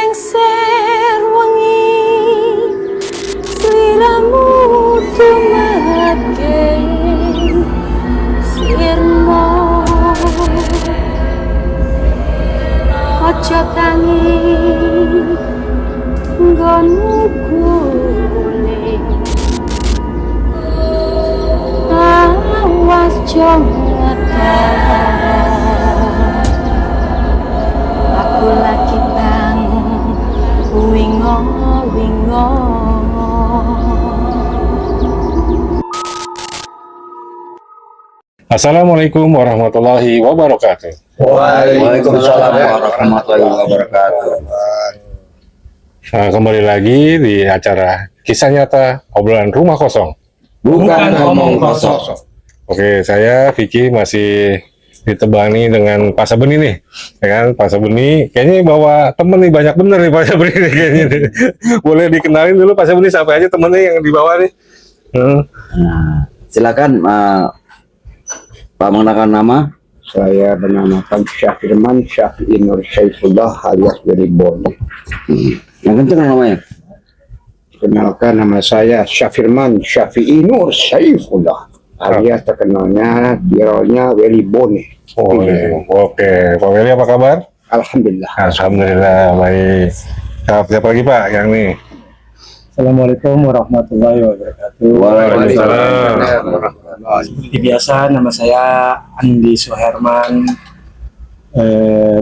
lengser wengi sliramu tumake sirmo aja tangi nggonmu guling awas jongata aku lagi bangun wingo. Assalamualaikum warahmatullahi wabarakatuh. Waalaikumsalam warahmatullahi wabarakatuh. Kembali lagi di acara kisah nyata obrolan rumah kosong. Bukan ngomong kosong. Oke, saya Vicky masih ditebani dengan Pak Sabeni nih, ya kan? Pak Sabeni kayaknya bawa temen nih, banyak bener nih Pak Sabeni nih, kayaknya nih. Boleh dikenalin dulu Pak Sabeni siapa aja temennya yang dibawa nih? Nah, silakan Pak mengenalkan nama. Saya bernamakan Syafirman Syafi'i Nur Saifullah alias Welibon. Yang kenceng namanya. Kenalkan, nama saya Syafirman Syafi'i Nur Saifullah alias terkenalnya birolnya Welibon. Oh, oke. Pak Weli apa kabar? Alhamdulillah. Alhamdulillah baik. Siapa lagi Pak yang nih? Assalamualaikum warahmatullahi wabarakatuh. Waalaikumsalam. Seperti biasa, nama saya Andi Suherman,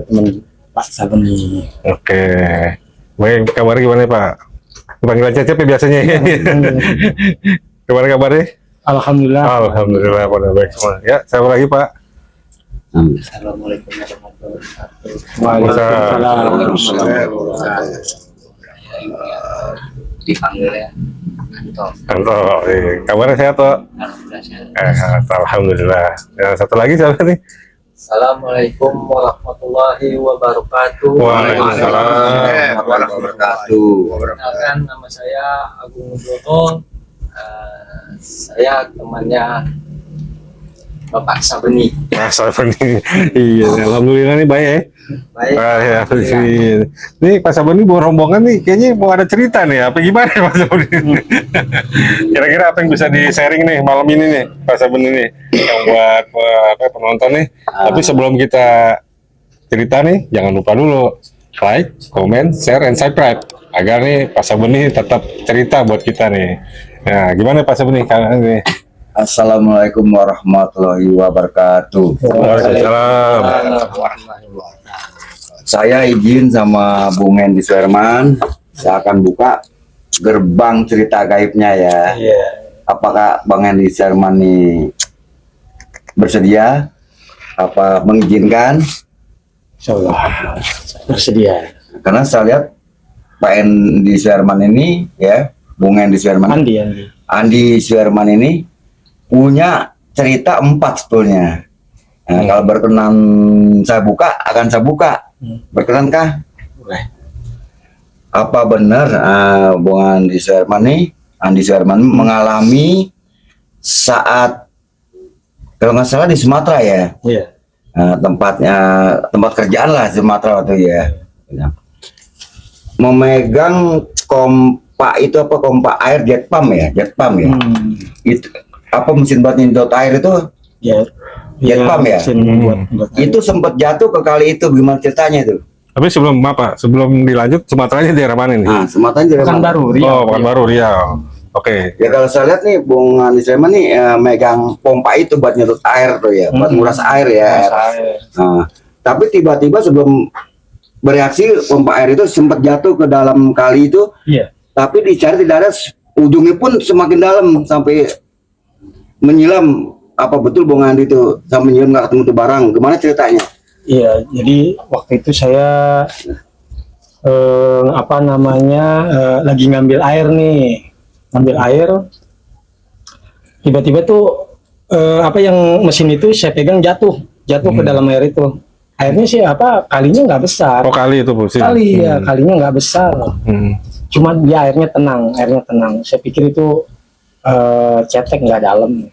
teman Pak Sabeni. Oke. Baik, kabarnya gimana Pak? Panggilan Cecep ya biasanya. Gimana kabarnya? Alhamdulillah. Alhamdulillah pada baik semua. Ya, siapa lagi Pak? Assalamualaikum warahmatullahi wabarakatuh. Waalaikumsalam. Dipanggil ya Anto, kabarnya sehat toh? Alhamdulillah. Yang satu lagi siapa nih? Assalamualaikum warahmatullahi wabarakatuh. Waalaikumsalam warahmatullahi wabarakatuh. Perkenalkan, nama saya Agung Nugroho. Saya temannya Bapak Sabeni. Mas Sabeni. Iya, alhamdulillah nih baik ya. Baik. Ya, nih Pak Sabeni bawa rombongan nih, kayaknya mau ada cerita nih, apa gimana Pak Sabeni? Kira-kira apa yang bisa di-sharing nih malam ini nih, Pak Sabeni nih, yang buat penonton nih. Tapi sebelum kita cerita nih, jangan lupa dulu like, comment, share, and subscribe agar nih Pak Sabeni tetap cerita buat kita nih. Nah, gimana Pak Sabeni kalian nih? Assalamualaikum warahmatullahi wabarakatuh. Waalaikumsalam. Saya izin sama Bung Hendy Suherman, saya akan buka gerbang cerita gaibnya ya. Apakah Bang Hendy Suherman ini bersedia? Apa mengizinkan? Insyaallah bersedia. Karena saya lihat Pak Hendy Suherman ini ya, Bung Hendy Suherman, Andi Suherman ini punya cerita 4 sebetulnya. Nah, kalau berkenan saya buka, akan saya buka. Berkenankah? Boleh. Apa benar Bung Andi Suherman mengalami saat, kalau nggak salah di Sumatera ya? Iya. Tempat kerjaan lah Sumatera waktu ya. Memegang kompa itu apa, kompa air jet pump ya? Itu apa, mesin buat nyedot air itu? Jet pump ya? Itu sempat jatuh ke kali itu, gimana ceritanya itu? Tapi sebelum sebelum dilanjut, Sumateranya daerah mana nih? Nah, Sumatera daerah Pekanbaru, Riau. Oh, Pekanbaru, Riau. Oke. Ya kalau saya lihat nih Bung Andi Suherman nih megang pompa itu buat nyedot air tuh ya, buat nguras air ya. Nah, tapi tiba-tiba sebelum bereaksi pompa air itu sempat jatuh ke dalam kali itu. Iya. Tapi dicari tidak ada, ujungnya pun semakin dalam sampai menyilam. Apa betul Bung Andi itu sampai menyilam nggak ketemu tuh barang? Gimana ceritanya? Iya, jadi waktu itu saya lagi ngambil air nih, tiba-tiba tuh yang mesin itu saya pegang jatuh ke dalam air itu. Airnya sih kalinya nggak besar. Oh, kali itu Bu. Ya, kalinya nggak besar. Cuma dia airnya tenang. Saya pikir itu cetek nggak dalam.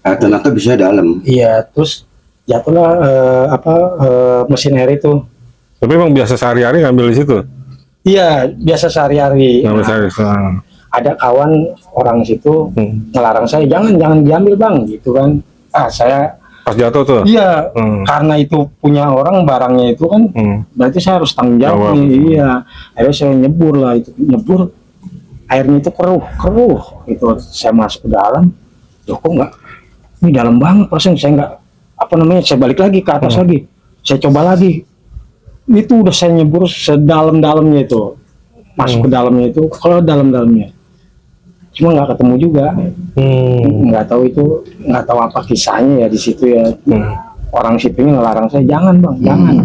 Ternyata bisa dalam. Iya, terus jatuhlah mesin air itu. Tapi emang biasa sehari-hari ngambil di situ? Iya, biasa sehari-hari. Nggak Nah, bisa. ada kawan orang situ ngelarang saya, jangan diambil bang, gitu kan. Saya Pas jatuh tuh. iya, Hmm. karena itu punya orang barangnya itu kan, berarti saya harus tanggung jawab Jawab. nih. Iya, akhirnya saya nyebur lah itu, nyebur, airnya itu keruh, itu saya masuk ke dalam, loh kok nggak, ini dalam banget persen, saya nggak, apa namanya, saya balik lagi ke atas lagi, saya coba lagi, itu udah saya nyebur sedalam-dalamnya itu, masuk ke dalamnya itu, kalau dalam-dalamnya, cuma nggak ketemu juga. Nggak tahu apa kisahnya ya di situ ya. Orang situnya ngelarang saya, jangan bang, jangan.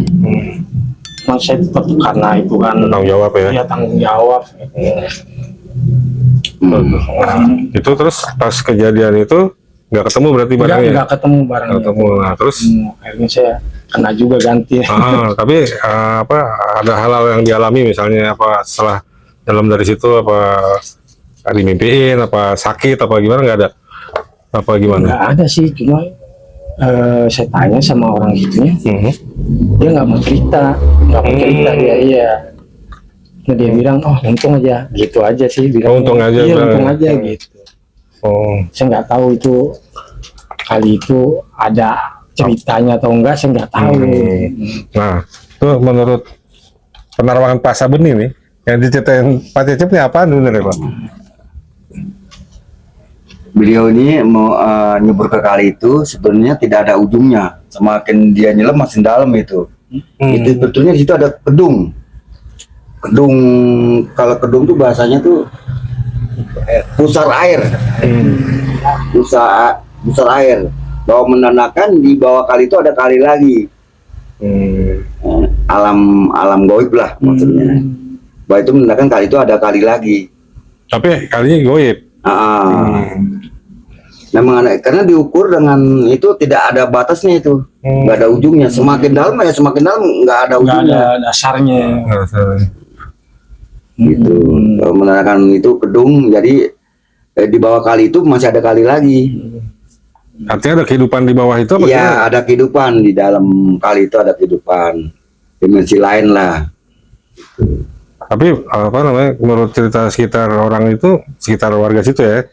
Cuma saya tetap, karena itu kan Tanggung jawab ya. ya tanggung jawab. Itu terus pas kejadian itu nggak ketemu berarti barangnya. Nggak ketemu barangnya. Nggak ketemu. Nah, terus Akhirnya saya kena juga ganti. tapi apa ada hal-hal yang dialami misalnya apa setelah dalam dari situ apa dimimpiin apa sakit apa gimana, nggak ada apa gimana? Nggak ada sih, cuma saya tanya sama orang itunya, dia nggak mau cerita dia. Iya. Nah, dia bilang, oh untung aja, gitu aja sih. Bilang, untung aja, iya, Bang. untung aja gitu. Saya nggak tahu itu kali itu ada ceritanya atau enggak, saya nggak tahu. Nah, itu menurut penerangan Pak Sabeni nih, yang diceritain Pak Cecep ini apaan sebenarnya Pak? Beliau ini mau nyebur ke kali itu sebenarnya tidak ada ujungnya. Semakin dia nyelam makin dalam itu. Itu sebetulnya di situ ada kedung. Kalau kedung tuh bahasanya tuh pusar air. Pusar air. Bahwa menandakan di bawah kali itu ada kali lagi. Alam goib lah maksudnya. Bahwa itu menandakan kali itu ada kali lagi. Tapi kalinya goib. Memang karena diukur dengan itu tidak ada batasnya itu, nggak ada ujungnya. Semakin dalam ya semakin dalam nggak ada Nggak ujungnya. ada dasarnya. Gitu. Menandakan itu kedung. Jadi di bawah kali itu masih ada kali lagi. Artinya ada kehidupan di bawah itu apa? Iya, ada kehidupan di dalam kali itu, ada kehidupan dimensi lain lah. Tapi apa namanya, menurut cerita sekitar orang itu, sekitar warga situ ya,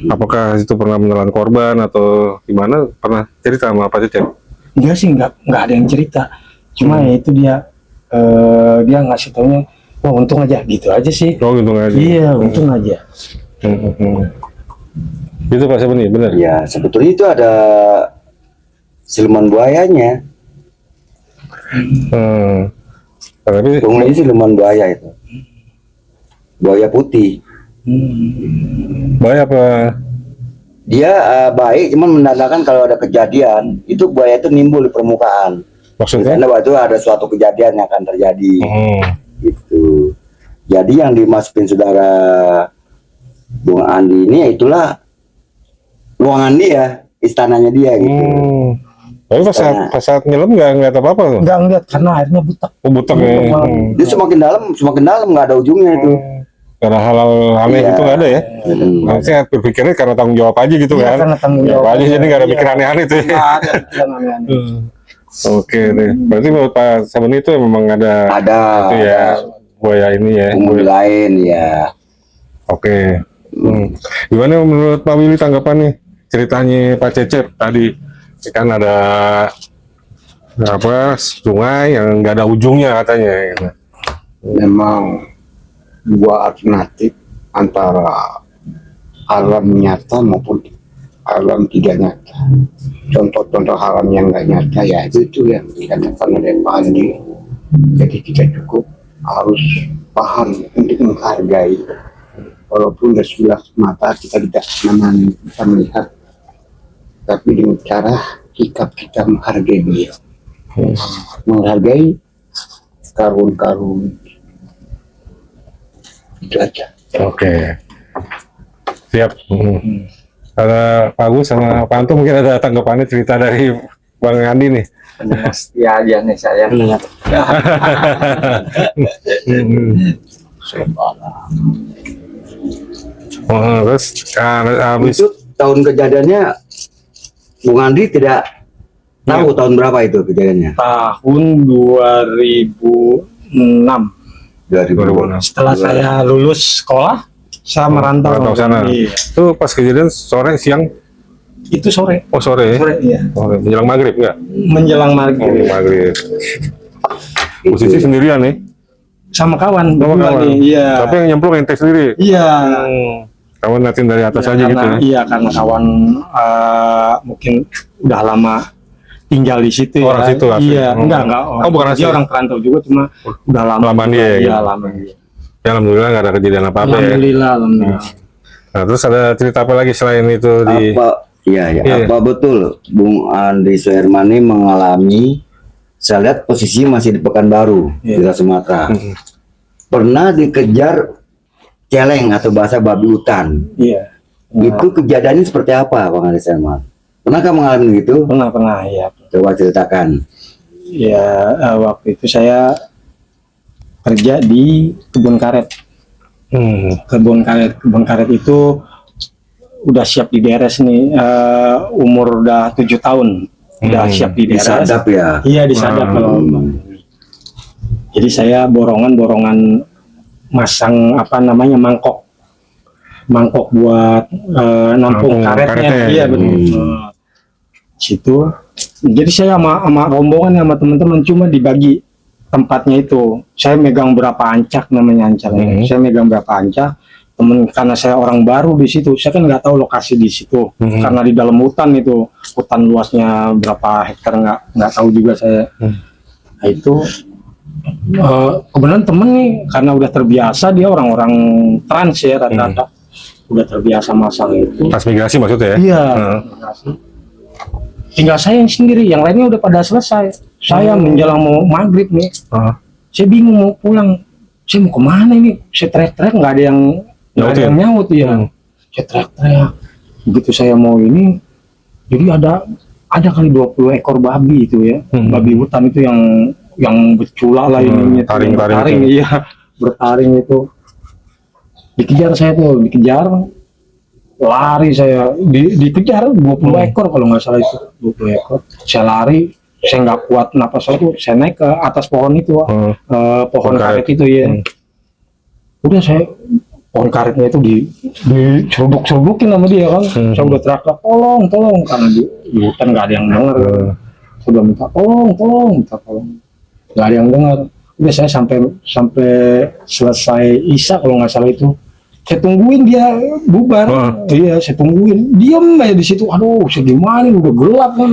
apakah itu pernah menelan korban atau gimana? Pernah cerita sama Pak Cecep? Dia sih nggak ada yang cerita. Cuma ya itu dia ngasih taunya, wah untung aja, gitu aja sih. Oh, untung aja. Iya, untung aja. Itu Pak Sabeni, benar? Ya, sebetulnya itu ada siluman buayanya. Tapi Ini siluman buaya itu. Buaya putih. bahaya apa? Dia baik, cuman menandakan kalau ada kejadian itu buaya itu nimbul di permukaan. Maksudnya? Karena waktu itu ada suatu kejadian yang akan terjadi. Gitu. Jadi yang dimasukin saudara Bung Andi ini ya itulah ruangan dia, istananya dia gitu. Tapi pas saat nyelam nggak apa-apa tuh? Nggak ngeliat karena airnya butek. Butek ya. Dia semakin dalam nggak ada ujungnya itu. Karena hal-hal aneh Iya. gitu nggak ada ya? Saya berpikirnya karena tanggung jawab aja gitu Iya, kan? karena tanggung jawab aja, jadi nggak ada Iya. mikir aneh-aneh tuh. Nggak ada pikiran aneh-aneh. Oke deh. Berarti menurut Pak Sabeni itu memang ada itu ya, buaya ini ya. Umum lain ya. Oke. Gimana menurut Pak Willy tanggapannya ceritanya Pak Cecep tadi? Kan ada apa sungai yang nggak ada ujungnya katanya. Gitu. Memang dua alternatif antara alam nyata maupun alam tidak nyata. Contoh-contoh alam yang nggak nyata ya itu yang dikatakan oleh Pak Andi. Jadi kita cukup harus paham untuk menghargai, walaupun dari sebelah mata kita tidak namanya bisa melihat, tapi dengan cara sikap kita menghargai beliau, menghargai karun-karun itu aja. Oke. Siap. Ada Pak Agus sama Pak Anto mungkin ada tanggapannya cerita dari Bang Andi nih. Pasti aja nih saya. Terus habis Itu tahun kejadiannya Bung Andi tidak tahu tahun berapa itu kejadiannya. Tahun 2006. 2000. Setelah saya lulus sekolah, saya merantau Merantau sana. Iya. Itu pas kejadian sore, siang? Itu sore. Oh sore. Sore, iya. Sore. Menjelang maghrib nggak? Menjelang Oh maghrib. maghrib. Posisi sendirian nih. Sama kawan. Sama berdua kawan. nih, iya. Tapi yang nyemplung ente sendiri. Iya. Kawan natin dari atas Ya, aja gitu karena, ya. Iya, karena kawan mungkin udah lama tinggal di situ Orang ya. situ asli. Iya, Oh. enggak. Oh, bukan asli. Dia orang perantau juga, cuma udah lama. Lama juga. dia, Iya, gitu. lama dia. Ya alhamdulillah nggak ada kejadian apa-apa ya. Alhamdulillah, alhamdulillah. Nah terus ada cerita apa lagi selain itu di? Apa iya ya, Iya. apa betul Bung Andi Suherman ini mengalami, saya lihat posisi masih di Pekanbaru, Iya. di Sumatera. Pernah dikejar celeng atau bahasa babi hutan. Iya. Itu kejadiannya seperti apa, Bang Andi Suherman? Pernahkah mengalami itu? Pernah, ya. Coba ceritakan. Ya, waktu itu saya kerja di kebun karet. Kebun karet itu udah siap diberes nih. Umur udah 7 tahun, udah siap diberes. Disadap ya. Iya, disadap kalau. Jadi saya borongan masang apa namanya mangkok buat nampung karetnya. karetnya. Iya benar. Situ. Jadi saya sama rombongan sama teman-teman cuma dibagi tempatnya itu. Saya megang berapa ancak namanya ancak. Saya megang berapa ancak. Karena saya orang baru di situ, saya kan nggak tahu lokasi di situ. Karena di dalam hutan itu, hutan luasnya berapa hektar nggak tahu juga saya. Nah, itu kebetulan temen nih karena udah terbiasa, dia orang-orang trans ya rata-rata. Udah terbiasa masang itu. Pas migrasi maksudnya ya? Iya. Tinggal saya yang sendiri, yang lainnya udah pada selesai. Saya menjelang mau maghrib nih, saya bingung mau pulang. Saya mau kemana ini? Saya teriak-teriak nggak ada yang nyaut ya. Saya teriak-teriak. Begitu saya mau ini, jadi ada kali 20 ekor babi itu ya, babi hutan itu yang bercula lah ininya, taring-taring iya, bertaring itu. Dikejar saya tuh, lari saya, dikejar 20 ekor kalau nggak salah itu, 20 ekor. Saya lari, saya nggak kuat napas saya tuh, saya naik ke atas pohon itu, pohon karet itu ya. Udah saya pohon karetnya itu diseruduk-serudukin sama dia kan. Saya udah teriak-teriak, tolong, karena di hutan nggak ada yang dengar. Sudah minta tolong, nggak ada yang dengar. Udah saya sampai selesai isya kalau nggak salah itu, saya tungguin dia bubar. Iya, saya tungguin, diam aja di situ. Aduh, saya gimana, udah gelap kan.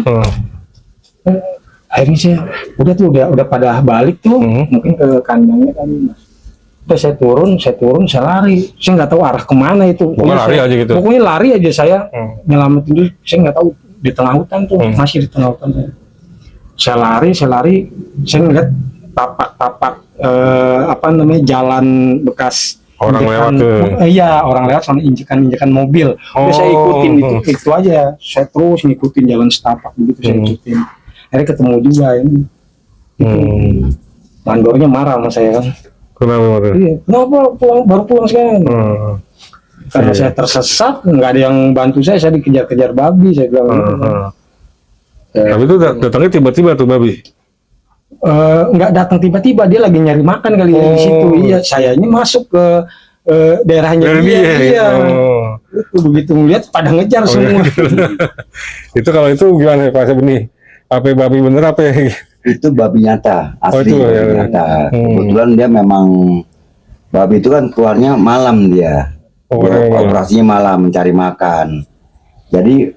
Akhirnya saya udah pada balik tuh, mungkin ke kandangnya kan. Udah saya turun, saya lari. Saya nggak tahu arah kemana itu. Pokoknya lari aja gitu. Pokoknya lari aja saya, nyelamatin diri. Saya nggak tahu di tengah hutan tuh, masih di tengah hutan. Saya lari, saya ngeliat tapak apa namanya, jalan bekas orang lewat tuh. Iya, orang lewat sama injekan mobil. Udah saya ikutin itu aja. Saya terus ngikutin jalan setapak begitu, saya ikutin. Akhirnya ketemu juga ini. Mandornya marah sama saya kan. Kenapa? Iya, kenapa baru pulang sekarang? Karena saya tersesat, nggak ada yang bantu saya dikejar-kejar babi, saya bilang gitu. Tapi itu datangnya tiba-tiba tuh babi. Nggak datang tiba-tiba, dia lagi nyari makan kali ya di situ. Iya, sayanya masuk ke daerahnya dia. Iya. Itu begitu ngeliat pada ngejar semua. Itu kalau itu gimana Pak Sabeni? Apa babi bener apa ya? Itu babi nyata, asli itu, babi ya. nyata. Kebetulan dia memang babi itu kan keluarnya malam dia. Dia operasinya malam mencari makan. Jadi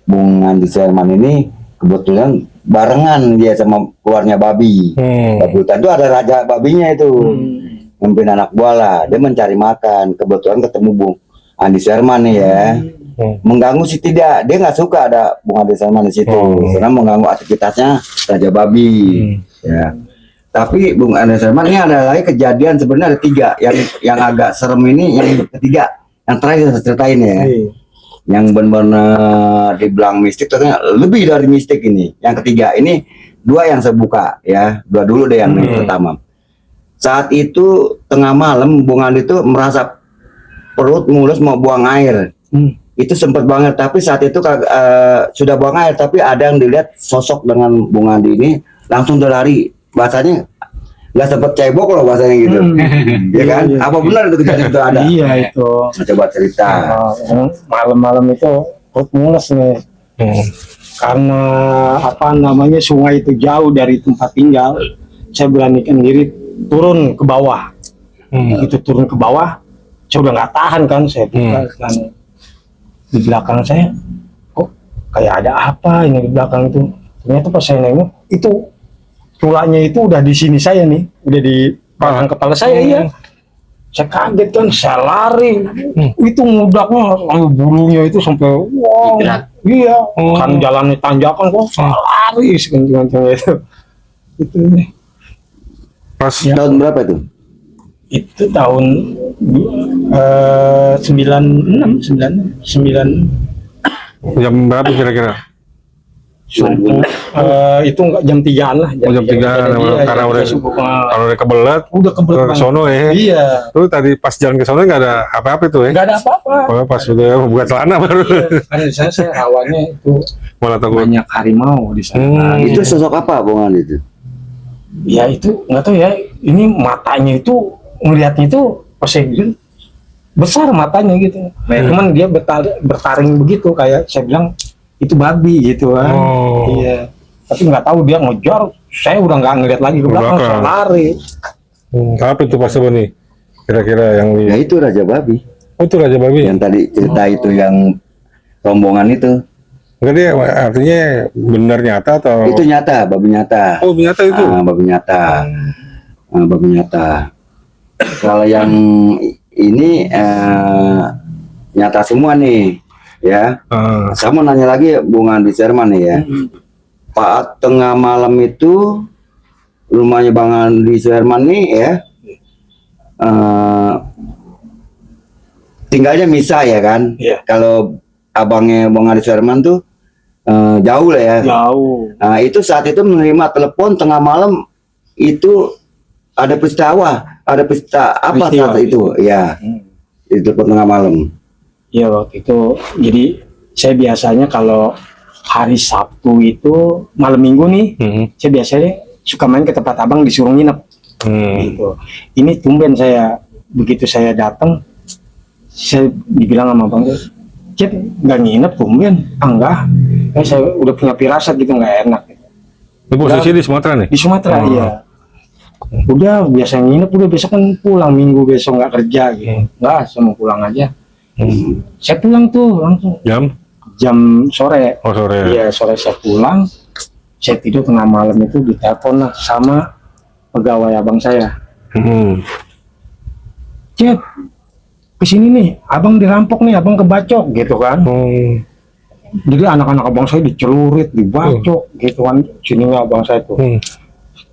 Bung Andi Suherman ini kebetulan barengan dia sama keluarnya babi. Babi hutan itu ada raja babinya itu. Memimpin anak buah lah. Dia mencari makan. Kebetulan ketemu Bung Andi Suherman nih ya. Mengganggu sih tidak, dia nggak suka ada Bung Andi Suherman di situ karena mengganggu aktivitasnya raja babi. Ya. Tapi Bung Andi Suherman ini ada lagi kejadian, sebenarnya ada 3 yang agak serem ini. Yang ketiga, yang terakhir saya ceritain ya, yang benar-benar dibilang mistik, ternyata lebih dari mistik ini. Yang ketiga ini 2 yang saya buka ya, 2 dulu deh yang pertama. Saat itu tengah malam Bung Andi itu merasa perut mulus mau buang air. Itu sempat banget, tapi saat itu sudah buang air, tapi ada yang dilihat sosok dengan Bung Andi ini langsung dia lari. Bahasanya nggak sempet cebok loh bahasanya gitu. Ya kan? Iya. Apa benar itu kejadian itu ada? Iya itu. Coba cerita. Malam-malam itu perut mules nih. Karena apa namanya sungai itu jauh dari tempat tinggal, saya beranikan diri turun ke bawah. Itu turun ke bawah, saya udah nggak tahan kan, saya buka kan di belakang saya, kok kayak ada apa ini di belakang itu. Ternyata pas saya nengok itu tulangnya itu udah di sini saya nih, udah di belakang kepala saya ya. Saya kaget kan, saya lari. Itu ngudaknya, lalu bulunya itu sampai wow. Iya, kan jalannya tanjakan kok, saya lari sekencang-kencangnya itu. Itu nih. Pas Tahun berapa itu? Itu tahun 96, 9 jam berapa kira-kira? itu enggak jam 3-an lah. Jam 3 karena udah kalau udah kebelet udah kebelet ke sono ya. Iya. Tuh tadi pas jalan ke sono nggak ada apa-apa tuh ya? Enggak ada apa-apa. Oh, pas udah buka celana baru. Iya. Kan di sana saya rawannya itu Malah takut. banyak harimau di sana. Itu sosok apa bongan itu? Ya itu nggak tahu ya. Ini matanya itu ngelihatnya itu pas saya bilang besar matanya gitu. Cuman dia bertaring begitu kayak saya bilang itu babi gitu kan. Iya. Tapi nggak tahu dia ngejar, saya udah nggak ngeliat lagi ke belakang, saya lari. Apa itu Pak Sabeni? Kira-kira yang Ya itu Raja Babi. Oh, itu Raja Babi. Yang tadi cerita itu yang rombongan itu. Enggak dia artinya benar nyata atau Itu nyata, babi nyata. Oh, nyata itu. Babi nyata. Babi nyata. Kalau yang ini nyata semua nih, ya. Saya mau nanya lagi Bung Andi Sherman nih ya. Pak tengah malam itu rumahnya Bang Andi Sherman nih ya. Tinggalnya misah ya kan. Iya. Kalau abangnya Bang Andi Sherman tuh jauh lah ya. Jauh. Nah itu saat itu menerima telepon tengah malam itu ada pesta apa Peristiwa. saat itu ya di telepon tengah malam. Ya waktu itu, jadi saya biasanya kalau hari Sabtu itu malam Minggu nih, saya biasanya suka main ke tempat abang disuruh nginep. Gitu. Ini tumben saya begitu saya datang, saya dibilang sama abang, Cep nggak nginep tumben, enggak. Saya udah punya firasat gitu nggak enak. Ini posisi di Sumatera nih? Di Sumatera iya. Udah biasa nginep, udah besok kan pulang Minggu besok nggak kerja gitu. Enggak, saya mau pulang aja. Saya pulang tuh langsung jam sore. Oh, sore. Iya, sore saya pulang. Saya tidur tengah malam itu ditelepon lah sama pegawai abang saya. Cep, kesini nih, abang dirampok nih, abang kebacok gitu kan. Jadi anak-anak abang saya dicelurit, dibacok gitu kan. Sininya abang saya tuh.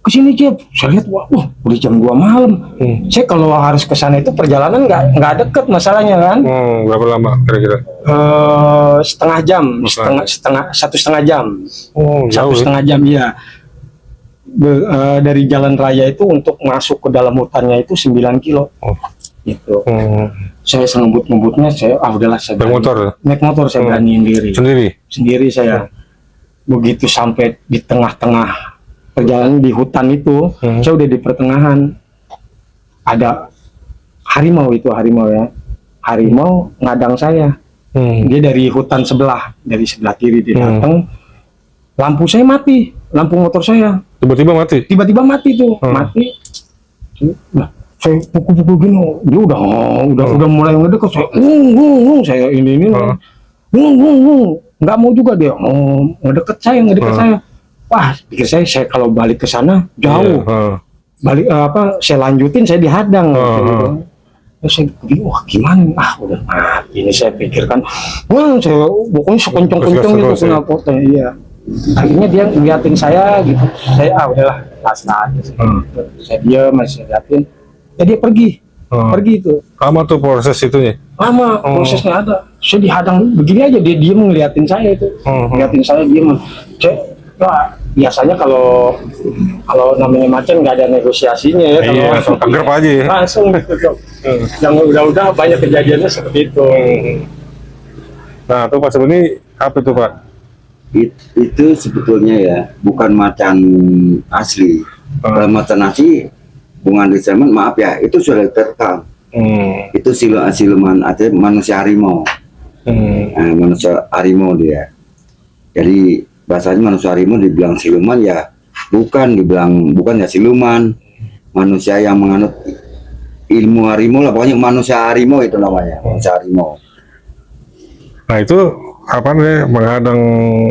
Kesini Cep, saya lihat wah udah jam 2 malam. Saya kalau harus ke sana itu perjalanan nggak deket masalahnya kan. Berapa lama kira-kira? Setengah jam, satu setengah jam. Jauh ya? Setengah jam ya. Dari jalan raya itu untuk masuk ke dalam hutannya itu 9 kilo. Gitu. Saya sengebut-ngebutnya, saya udahlah saya naik motor saya beraniin diri. Sendiri saya. Begitu sampai di tengah-tengah perjalanan di hutan itu, saya udah di pertengahan. Ada harimau ya. Harimau ngadang saya. Dia dari hutan sebelah, dari sebelah kiri dia datang. Lampu saya mati, lampu motor saya. Tiba-tiba mati tuh, mati. Nah, saya pukul-pukul gini, dia udah mulai ngedekat. Saya ini nggak mau juga dia ngedekat saya. Wah, pikir saya kalau balik ke sana jauh. Balik saya lanjutin saya dihadang. Saya bingung, wah gimana? Udah mati ini saya pikirkan. Saya pokoknya sekencang-kencang gitu kenapa? Iya. Akhirnya dia ngeliatin saya gitu. Saya udahlah, pasrah aja. Saya diam, masih liatin. Ya dia pergi itu. Lama tuh proses itunya? Lama prosesnya ada. Saya dihadang begini aja, dia diem ngeliatin saya itu. Ngeliatin saya diem. Biasanya kalau namanya macan nggak ada negosiasinya ya. Iya, langsung tegrep aja ya. Langsung. Yang udah banyak kejadiannya seperti itu. Nah, tuh Pak Sabeni apa tuh Pak? Itu sebetulnya ya bukan macan asli. Kalau macan asli Bung Andri Sulaiman, maaf ya, itu sudah terekam. Itu siluman artinya manusia harimau. Nah, manusia harimau dia. Jadi bahasanya manusia harimau dibilang siluman ya bukan, bukan ya siluman. Manusia yang menganut ilmu harimau lah, pokoknya manusia harimau itu namanya, manusia harimau. Nah itu apa nih, menghadang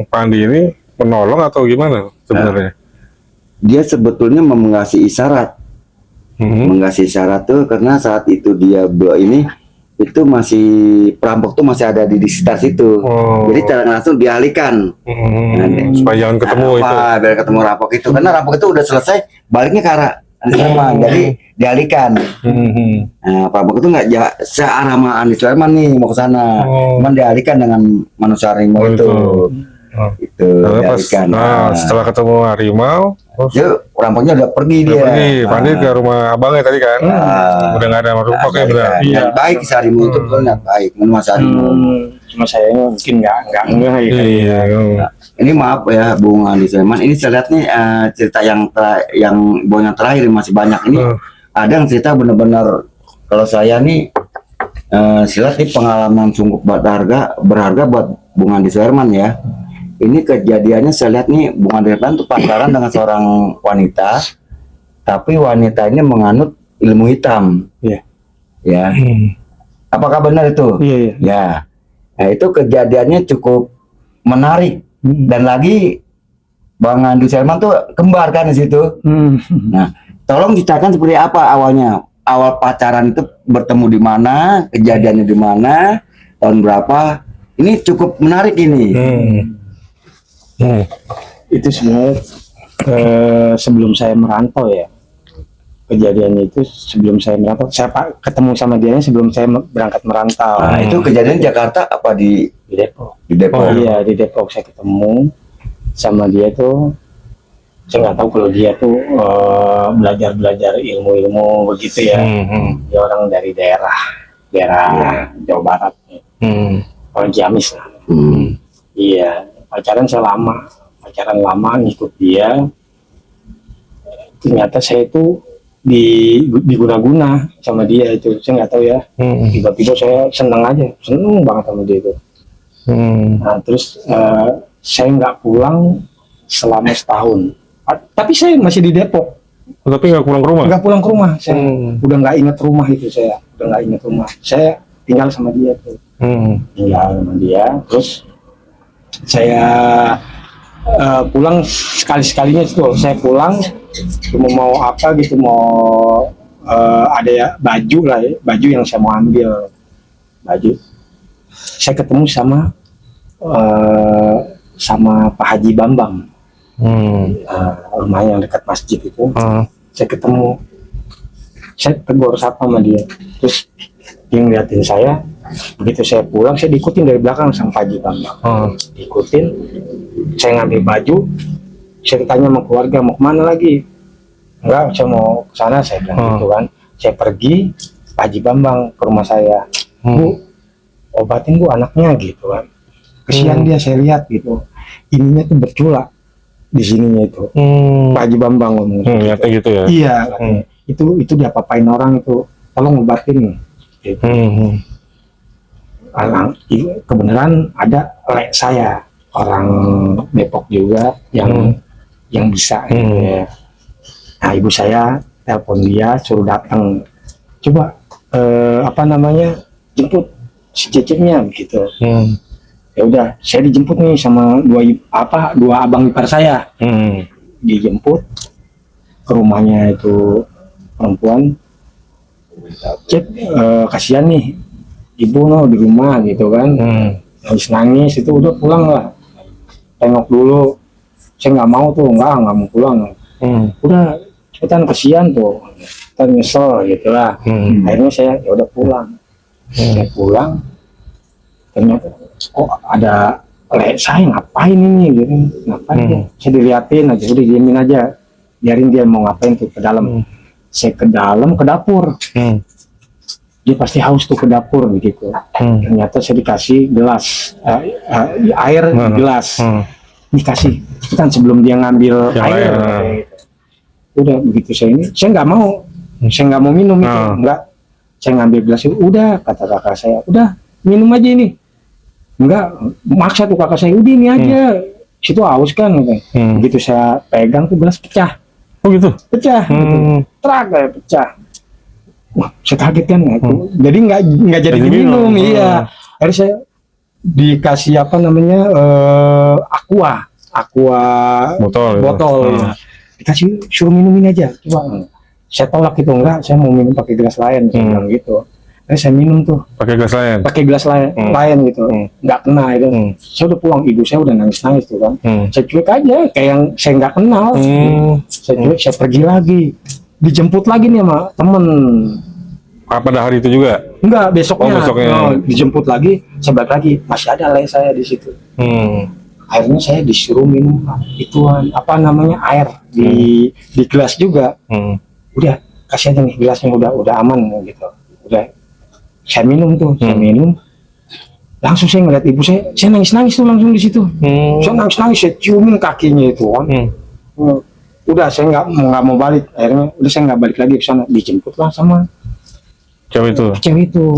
Pandi ini menolong atau gimana sebenarnya? Dia sebetulnya mengasih isyarat. Mengasih isyarat tuh karena saat itu dia ini itu masih perampok tuh masih ada di sekitar situ. Jadi secara langsung dialihkan. Supaya jangan ketemu itu. Biar ketemu rampok itu, karena rampok itu udah selesai, baliknya ke arah Andi Sulaiman, jadi dialihkan. Nah, perampok itu nggak searah sama Andi Sulaiman nih mau ke sana, cuman dialihkan dengan manusia harimau itu. Itu dialihkan. Setelah ketemu harimau, yuk rampoknya udah pergi dia. Pandi ke rumah abangnya tadi kan. Udah nggak ada rampoknya benar. Iya. Baik si harimau itu benar baik, mas harimau. Cuma saya mungkin nggak Iya. Ini maaf ya Bung Andi Sulaiman, ini saya lihat nih cerita yang terakhir masih banyak ini. Ada yang cerita benar-benar kalau saya nih silat nih pengalaman sungguh berharga buat Bung Andi Sulaiman ya. Ini kejadiannya saya lihat nih Bung Andi Sulaiman tuh pacaran dengan seorang wanita, tapi wanita ini menganut ilmu hitam. Ya. Apakah benar itu? Ya. Nah itu kejadiannya cukup menarik. Dan lagi Bang Andi Sulaiman tuh kembar kan di situ. Nah, tolong ceritakan seperti apa awalnya. Awal pacaran itu bertemu di mana, kejadiannya di mana, tahun berapa. Ini cukup menarik ini. Itu sebenarnya sebelum saya merantau ya. Kejadiannya itu sebelum saya merantau. Saya ketemu sama dia sebelum saya berangkat merantau. Nah, itu kejadian Jakarta apa di Depok? Di Depok. Iya, di Depok saya ketemu sama dia tuh. Saya nggak tahu kalau dia tuh belajar ilmu begitu ya. Dia orang dari daerah Jawa Barat, orang Ciamis lah. Iya, pacaran lama ngikut dia. Ternyata saya itu diguna-guna sama dia itu, saya nggak tahu ya. Tiba-tiba saya seneng banget sama dia itu. Nah terus saya nggak pulang selama setahun. Tapi saya masih di Depok. Tapi nggak pulang ke rumah? Nggak pulang ke rumah. Saya udah nggak ingat rumah itu. Saya udah nggak ingat rumah. Saya tinggal sama dia tuh. Tinggal sama dia. Terus saya pulang sekalinya tuh. Saya pulang mau apa gitu, mau ada ya baju lah ya, baju yang saya mau ambil baju. Saya ketemu sama Pak Haji Bambang. Rumahnya yang dekat masjid itu. Saya ketemu, saya tegur sapa sama dia, terus dia ngeliatin saya. Begitu saya pulang, saya diikutin dari belakang sama Pak Haji Bambang. Diikutin, saya ngambil baju, saya tanya sama keluarga mau kemana lagi. Enggak, saya mau ke sana, saya bilang gitu kan. Saya pergi, Pak Haji Bambang ke rumah saya. Bu, obatin Bu anaknya gitu kan. Kesian dia, saya lihat gitu. Ininya tuh berculak di sininya itu. Pak Haji Bambang ngomong gitu ya. Iya, itu diapa-apain orang itu. Tolong obatin gitu. Kebenaran ada lek saya, orang Depok juga yang bisa gitu ya. Nah, ibu saya telepon dia suruh datang. Coba jemput si Cecepnya begitu. Ya udah, saya dijemput nih sama dua abang ipar saya. Dijemput ke rumahnya itu perempuan. Cep, kasihan nih ibu di rumah gitu kan. Nangis itu, udah pulang lah. Tengok dulu. Saya nggak mau tuh, nggak mau pulang. Udah cepetan, kasihan tuh. Kita nyesel gitu lah. Akhirnya saya ya udah pulang. Saya pulang, ternyata kok ada lek saya, ngapain ini gitu, ngapain ya? Saya diliatin aja, udah diemin aja, biarin dia mau ngapain tuh ke dalam. Saya ke dalam, ke dapur. Dia pasti haus tuh ke dapur begitu. Ternyata saya dikasih gelas air di gelas. Dikasih kan sebelum dia ngambil air. Udah begitu saya nggak mau Saya nggak mau minum itu, Ah. enggak. Saya ngambil gelas itu, udah kata kakak saya, udah minum aja ini. Enggak, maksa tuh kakak saya, udah ini aja. Situ haus kan. Begitu saya pegang tuh gelas pecah, Oh gitu. gitu. Terak kayak pecah. Wah, saya kaget kan. Jadi nggak jadi Jadi diminum, minum. iya. Akhirnya saya dikasih apa namanya aqua Botol. ya. Dikasih suruh minumin aja, coba. Saya tolak itu, enggak, saya mau minum pakai gelas lain, saya bilang gitu. Akhirnya saya minum tuh Pakai gelas lain. pakai gelas lain gitu, nggak kena itu. Saya udah pulang, ibu saya udah nangis tuh kan. Saya cuek aja, kayak yang saya nggak kenal. Saya cuek, saya pergi lagi, dijemput lagi nih sama temen. Pada hari itu juga. Enggak, besoknya, Oh, besoknya. dijemput lagi, saya balik lagi, masih ada leh saya di situ. Akhirnya saya disuruh minum ituan apa namanya air di gelas juga. Udah kasih aja nih gelasnya, udah aman gitu. Udah saya minum tuh, saya minum. Langsung saya ngeliat ibu saya nangis tuh langsung di situ. Saya nangis, saya ciumin kakinya itu kan. Udah saya nggak mau balik. Akhirnya udah saya nggak balik lagi ke sana, dijemput lah sama Cewek itu.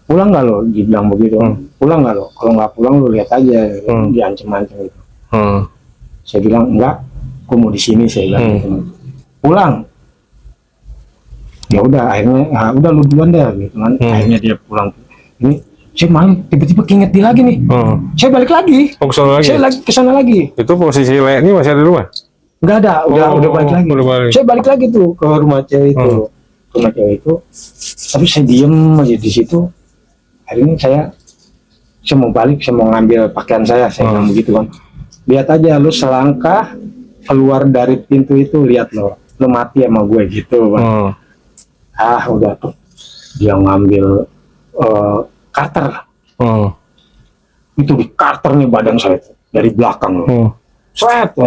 Pulang nggak lo, dibilang begitu. Pulang nggak lo, kalau nggak pulang lo lihat aja, diancam-ancam gitu. Saya bilang enggak, aku mau di sini, saya bilang gitu. Pulang. Ya udah, akhirnya udah lu duluan deh gitu kan. Akhirnya dia pulang. Ini saya malam tiba-tiba keinget dia lagi nih. Saya balik lagi. Oh, kesana lagi. Saya lagi kesana lagi. Itu posisi Le ini masih ada di rumah? Enggak ada, udah balik lagi. Udah balik. Saya balik lagi tuh ke rumah cewek itu. Rumah cewek itu. Tapi saya diem aja di situ. Akhirnya saya mau balik, saya mau ngambil pakaian saya bilang begitu kan. Lihat aja lu selangkah keluar dari pintu itu, lihat lu mati sama gue gitu kan. Udah tuh dia ngambil cutter. Itu di cutter nih badan saya tuh, dari belakang Sweat,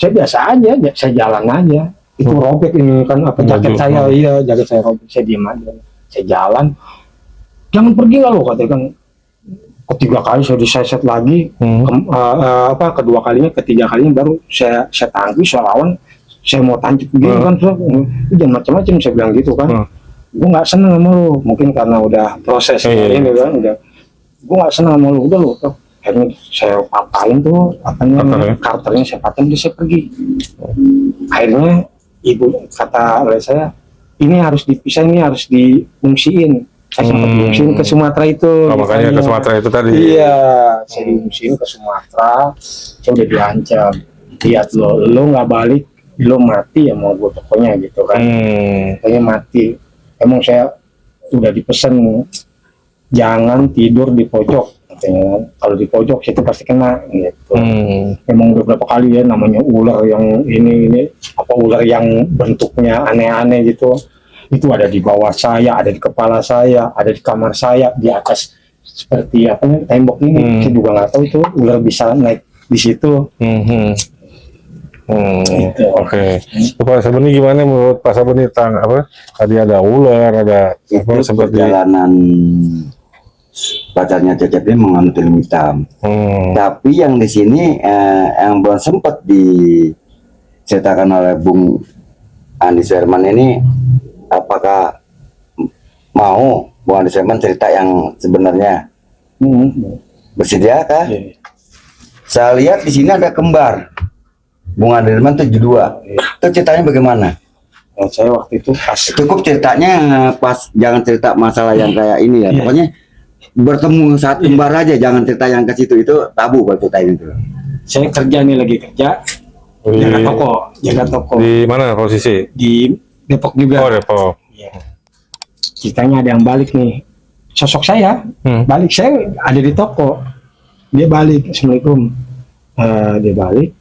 saya biasa aja, saya jalan aja. Itu robek ini kan apa jaket saya, iya jaket saya robek, saya diem aja, saya jalan. Jangan pergi lah lo, katanya kan. Ketiga kali saya diseset lagi, kedua kalinya, ketiga kalinya baru saya tangkis, saya lawan, saya mau tancap gitu kan, jangan macam-macam, saya bilang gitu kan. Gue nggak seneng sama lu, mungkin karena udah proses ini kan, gue nggak seneng sama lu, udah lu. Akhirnya saya patahin tuh, karternya saya patahin, dia saya pergi. Akhirnya ibu kata oleh saya, ini harus dipisah, ini harus diungsiin. Saya sempat diungsiin ke Sumatera itu. Makanya ke Sumatera itu tadi. Iya, saya diungsiin ke Sumatera. Saya udah diancam. Lihat lo nggak balik, lo mati ya mau gue pokoknya gitu kan. Pokoknya mati. Emang saya udah dipesen jangan tidur di pojok. Katanya, kalau di pojok itu pasti kena gitu. Emang udah berapa kali ya namanya ular yang ini apa ular yang bentuknya aneh-aneh gitu. Itu ada di bawah saya, ada di kepala saya, ada di kamar saya, di atas seperti apa nih tembok ini. Saya juga nggak tahu itu ular bisa naik di situ. Gitu. Oke. Pak Sabeni gimana menurut Pak Sabeni tentang apa? Tadi ada ular, ada apa seperti perjalanan pacarnya Cecep ini menganut ilmu hitam. Tapi yang di sini yang belum sempat diceritakan oleh Bung Andi Suherman ini, apakah mau Bung Andi Suherman cerita yang sebenarnya? Bersediakah? Saya lihat di sini ada kembar Bung Andi Suherman 72. Itu ceritanya bagaimana? Saya waktu itu pas Cukup ceritanya pas, jangan cerita masalah yang kayak ini ya. Pokoknya bertemu saat kembar aja, jangan cerita yang ke situ, itu tabu kalau ceritain itu. saya kerja nih, lagi kerja jaga toko di mana posisi? di Depok juga. Oh, Depok. Iya. Ceritanya ada yang balik nih, sosok saya balik, saya ada di toko, dia balik, assalamualaikum, dia balik,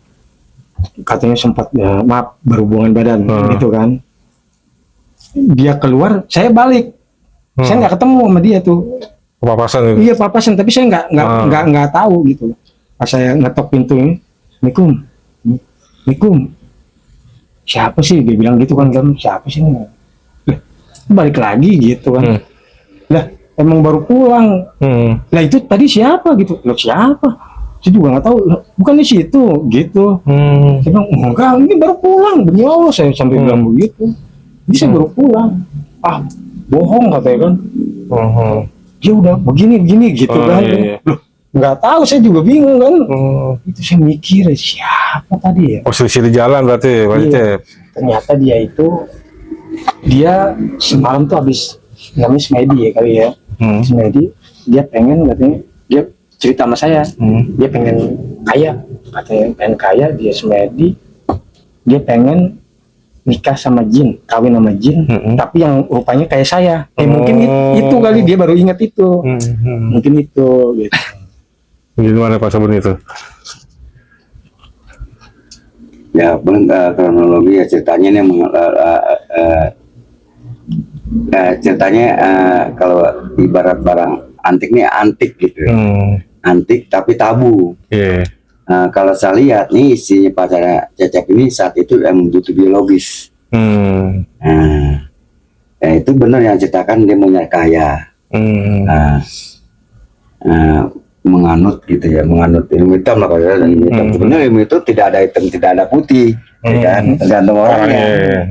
katanya sempat maaf berhubungan badan gitu kan, dia keluar, saya balik, saya nggak ketemu sama dia tuh. Papasan itu. Iya papasan, tapi saya nggak tahu gitu. Pas saya ngetok pintu ini, Assalamualaikum, siapa sih, dia bilang gitu kan, siapa sih ini? Balik lagi gitu kan. Lah emang baru pulang. Lah itu tadi siapa gitu? Lo siapa? Saya juga nggak tahu. Bukan di situ gitu. Saya bilang enggak, ini baru pulang, demi Allah, saya sampai bilang begitu. Ini saya baru pulang. Ah, bohong katanya kan. Dia udah begini gitu Oh, kan. iya. Loh, nggak tahu, saya juga bingung kan. Oh. Itu saya mikir siapa tadi ya. Posisi di jalan berarti Pak Iya. Cecep. Ternyata dia semalam tuh habis namanya Smedi ya kali ya. Smedi, dia pengen katanya, dia cerita sama saya, dia pengen kaya, katanya pengen kaya, dia Smedi, dia pengen nikah sama jin, kawin sama jin, tapi yang rupanya kayak saya. Mungkin itu kali dia baru ingat itu, mungkin itu gitu. Gimana Pak Sabun itu? Ya, kronologi ya ceritanya nih ceritanya kalau ibarat barang antik nih antik gitu, antik tapi tabu. Iya. Kalau saya lihat nih isinya pacarnya Cecep ini saat itu emang butuh biologis. Ya itu benar yang ceritakan dia mau nyari kaya, menganut gitu ya, menganut ilmu hitam lah kalau ilmu hitam. Sebenarnya ilmu itu tidak ada hitam, tidak ada putih, ya kan? Tergantung orangnya.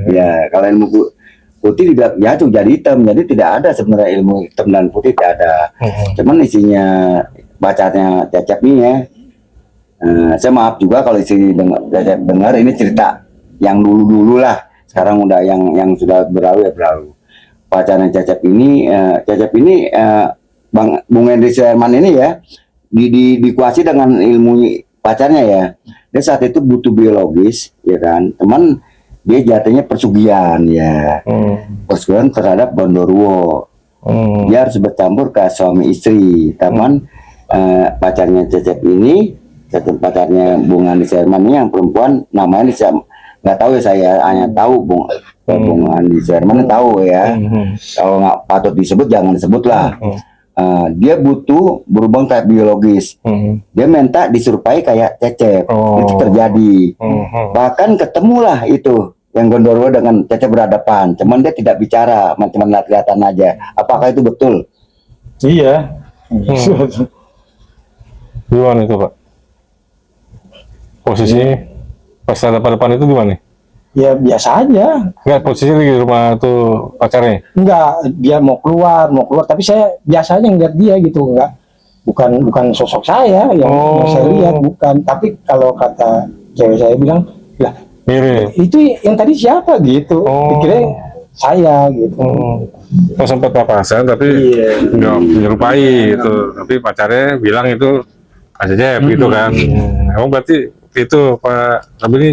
Ya kalau ilmu putih tidak jatuh jadi hitam, jadi tidak ada sebenarnya ilmu hitam dan putih tidak ada. Cuman isinya bacanya Cecep nih ya. Saya maaf juga kalau isi dengar ini cerita yang dulu lah. Sekarang udah yang sudah berlalu ya berlalu. Pacarnya Cecep ini Bung Henry Sherman ini ya dikuasai dengan ilmu pacarnya ya. Dia saat itu butuh biologis ya kan. Teman dia jatuhnya persugihan ya. Persugihan terhadap Gondoruo. Dia harus bercampur ke suami istri. Teman pacarnya Cecep ini, pacarnya Bung Henry Sherman ini yang perempuan namanya nggak tahu ya, saya hanya tahu Bung Henry Sherman tahu ya. Kalau nggak patut disebut jangan disebut lah. Dia butuh berhubung kayak biologis. Dia minta diserupai kayak Cecep. Itu terjadi. Bahkan ketemulah itu yang Gondoruo dengan Cecep berhadapan. Cuman dia tidak bicara, cuma lihat-lihatan aja. Apakah itu betul? Iya. Gimana itu Pak? Posisi pas ada depan itu gimana? Ya biasa aja. Enggak, posisi di rumah tuh pacarnya? Enggak, dia mau keluar, tapi saya biasanya ngeliat dia gitu, enggak, bukan sosok saya yang saya lihat, bukan. Tapi kalau kata cewek saya bilang, lah Mirip. itu yang tadi siapa gitu, pikirnya saya gitu. Oh, sempat papasan tapi nggak menyerupai itu, tapi pacarnya bilang itu Pak Cecep gitu kan. Emang berarti itu Pak, tapi ini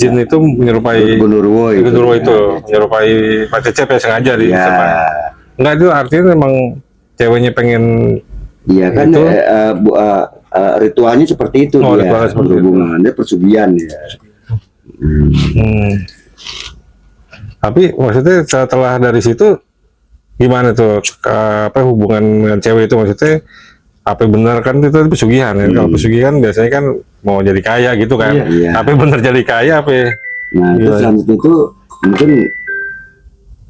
jin itu menyerupai Gondoruo itu menyerupai Pak Cecep ya sengaja di ya. Enggak, itu artinya memang ceweknya pengen Iya kan itu, ritualnya seperti itu dia ritualnya seperti berhubungan dia persugihan ya. Tapi maksudnya setelah dari situ gimana tuh apa hubungan dengan cewek itu, maksudnya apa benar kan itu pesugihan ya? Kalau pesugihan biasanya kan mau jadi kaya gitu kan. Iya. Tapi benar jadi kaya apa ya? Nah itu selanjutnya itu mungkin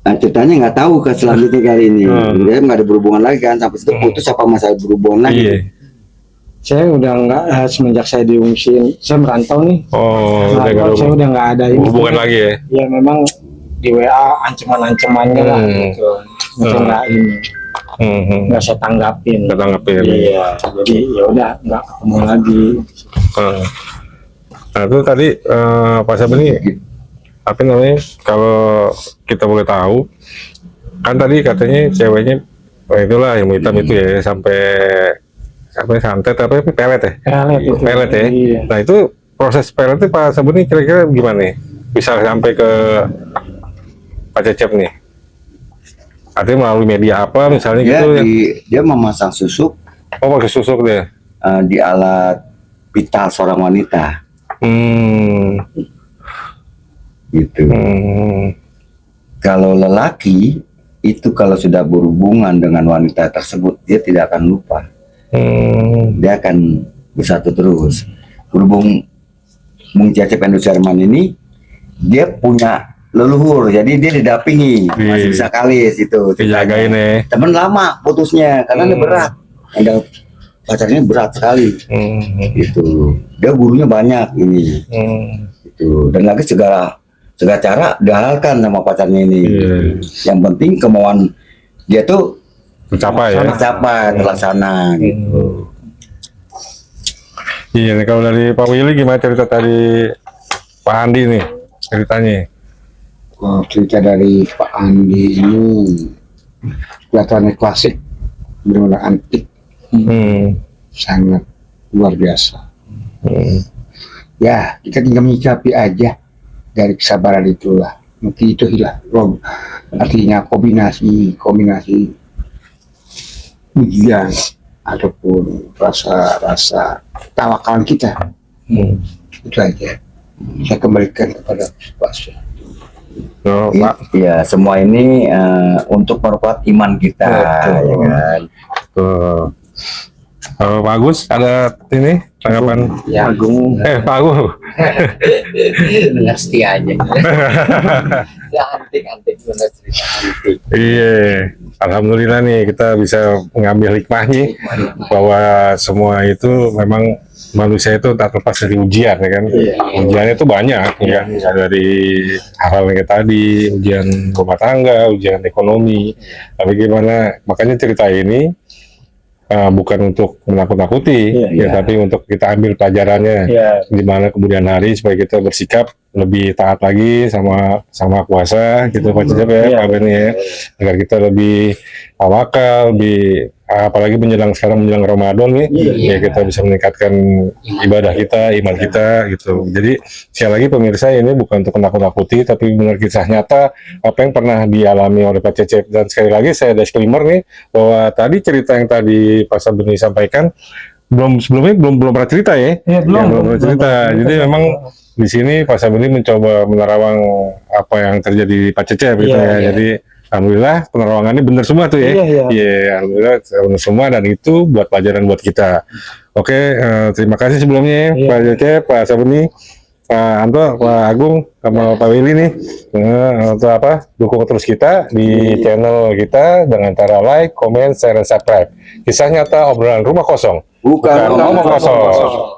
ceritanya nggak tahu ke selanjutnya kali ini. Dia nggak ada berhubungan lagi kan, sampai itu putus apa masalah berhubungan lagi. Iya. Saya udah nggak, semenjak saya diungsiin, saya merantau nih. Saya udah nggak ada hubungan lagi ya? Ya memang di WA ancaman-ancamannya lah gitu. Mungkin nggak ini. Nggak saya tanggapin. Iya, jadi ya udah nggak ketemu lagi. Nah itu tadi Pak Sabun ini apa namanya, kalau kita boleh tahu kan tadi katanya ceweknya itulah yang hitam itu ya, sampai santet apa pelet ya? Pelet ya. Iya. Nah itu proses pelet itu Pak Sabun ini kira-kira gimana nih? Bisa sampai ke Pak Cecep nih? Artinya melalui media apa misalnya Dia gitu? dia memasang susuk. Oh, pakai susuk dia? Di alat vital seorang wanita. Gitu. Kalau lelaki itu kalau sudah berhubungan dengan wanita tersebut dia tidak akan lupa. Dia akan bersatu terus. Berhubung Bung Cecep Henry Sherman ini dia punya leluhur, jadi dia didampingi, masih bisa kalis itu. Dijagain ya. Temen lama putusnya karena dia berat. Ada pacarnya berat sekali. Gitu. Dia gurunya banyak ini. Gitu. Dan lagi segala segala cara dihalalkan sama pacarnya ini. Yang penting kemauan dia tuh Mencapai ya. tercapai, terlaksana gitu. Iya, nih, kalau dari Pak Willy gimana cerita tadi Pak Andi nih ceritanya? Kalau cerita dari Pak Andi ini kelihatannya klasik, benar-benar antik, sangat luar biasa. Ya, kita tinggal menyikapi aja dari kesabaran itulah. Mungkin itu hilang. Artinya kombinasi ujian ataupun rasa tawakalan kita. Itu aja. Saya kembalikan kepada situasi. Oh, Pak. Ya, semua ini untuk memperkuat iman kita, ya kan. Tuh. Kalau Pak Agus ada ini tanggapan? Ya, Agung. Pak Agus. Benar setia aja. Ya, antik benar cerita antik. Iya, alhamdulillah nih kita bisa mengambil hikmahnya bahwa semua itu memang manusia itu tak lepas dari ujian, ya kan? Ujiannya itu banyak, ya, dari hal-hal yang kayak tadi, ujian rumah tangga, ujian ekonomi. Tapi gimana? Makanya cerita ini bukan untuk menakut-nakuti, tapi untuk kita ambil pelajarannya, di mana kemudian hari supaya kita bersikap lebih taat lagi sama kuasa, gitu Pak Cecep ya, Pak Beni ya, agar kita lebih tawakal, lebih apalagi sekarang menjelang Ramadan nih, ya kita bisa meningkatkan ibadah kita, iman kita, gitu. Jadi sekali lagi pemirsa, ini bukan untuk menakut-nakuti, tapi benar kisah nyata apa yang pernah dialami oleh Pak Cecep. Dan sekali lagi saya disclaimer nih bahwa tadi cerita yang tadi Pak Sabeni sampaikan sebelumnya belum pernah cerita ya, belum pernah cerita. Jadi memang di sini Pak Sabeni mencoba menerawang apa yang terjadi di Pak Cecep gitu ya. Jadi alhamdulillah penerawangannya benar semua tuh ya. Iya, alhamdulillah benar semua, dan itu buat pelajaran buat kita. Oke, terima kasih sebelumnya Pak Cecep, Pak Sabeni, Pak Anto, Pak Agung, sama Pak Willy nih, untuk dukung terus kita di channel kita dengan cara like, comment, share, dan subscribe. Kisah nyata obrolan rumah kosong, Bukan ngomong kosong.